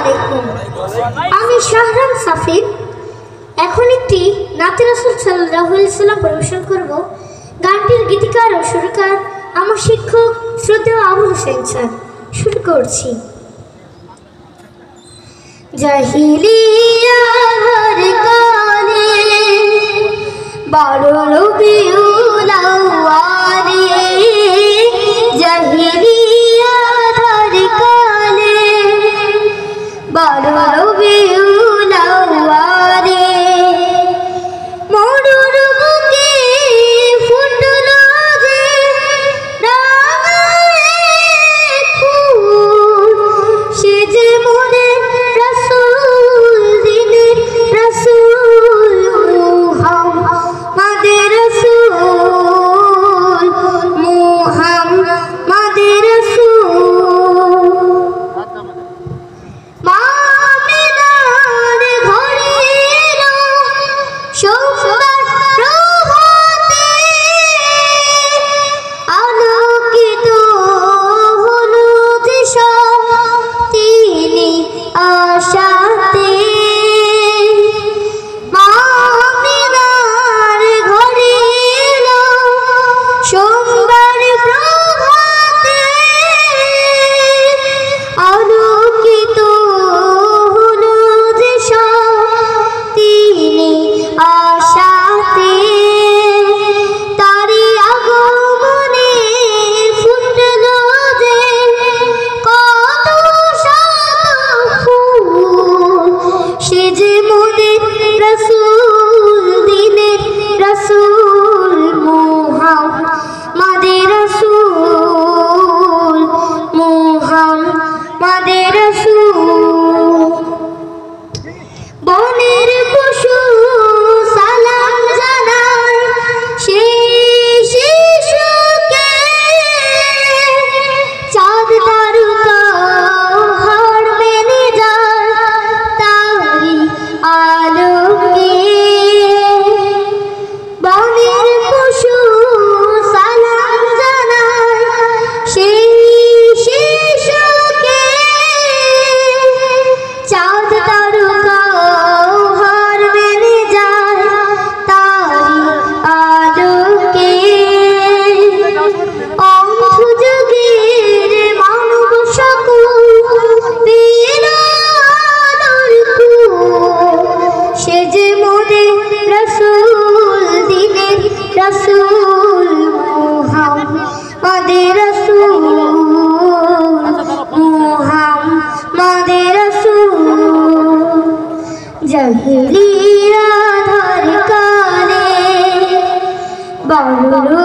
আলাইকুম। আমি শাহরাম সাফির। এখন একটি নাতে রাসূল সাল্লাল্লাহু আলাইহি ওয়াসাল্লাম পরিবেশন করব। গানটির গীতিকার ও সুরকার আমার শিক্ষক শ্রদ্ধেয় আবুল হোসেন স্যার। শুরু করছি। জাহিলিয়ার কালে বারো রবিউল আউয়ালে, জাহিলিয়ার কালে বারো রবিউল আউয়ালে, মরুর বুকে ফুটলো যে রাঙা ফুল, সে যে মোরে রাসূল দিনের রাসূল মুহাম্মাদের রাসূল, মুহাম্মাদের রাসূল। মামিনার ঘরে এলো সোমবার প্রভাতে, আলোকিত হলো দিশা তিনি আশাতে। মামিনার ঘরে এলো সোমবার প্রভাতে, আলোকিত হলো দিশা তিনি আশাতে। তারি আগমনে ফুটলো যে কত শত ফুল, সে যে মোদের রাসূল দিনের রাসূল মুহাম্মাদের রাসূল, মুহাম্মাদের রাসূল। বনের পশু সালাম জানায় সেই শিশুকে, চাঁদ তারকা হার মেনে যায় তারি আলোকে। বনের পশু সালাম জানায় সেই শিশুকে, চাঁদ তারকা হার মেনে যায় তারি আলোকে। অন্ধ যুগের মানব সকল পেল আলোর কুল, সে যে মোদের রাসূল দিনের রাসূল মুহাম্মাদের রাসূল, মুহাম্মাদের রাসূল। জাহিলিয়ার কালে বারো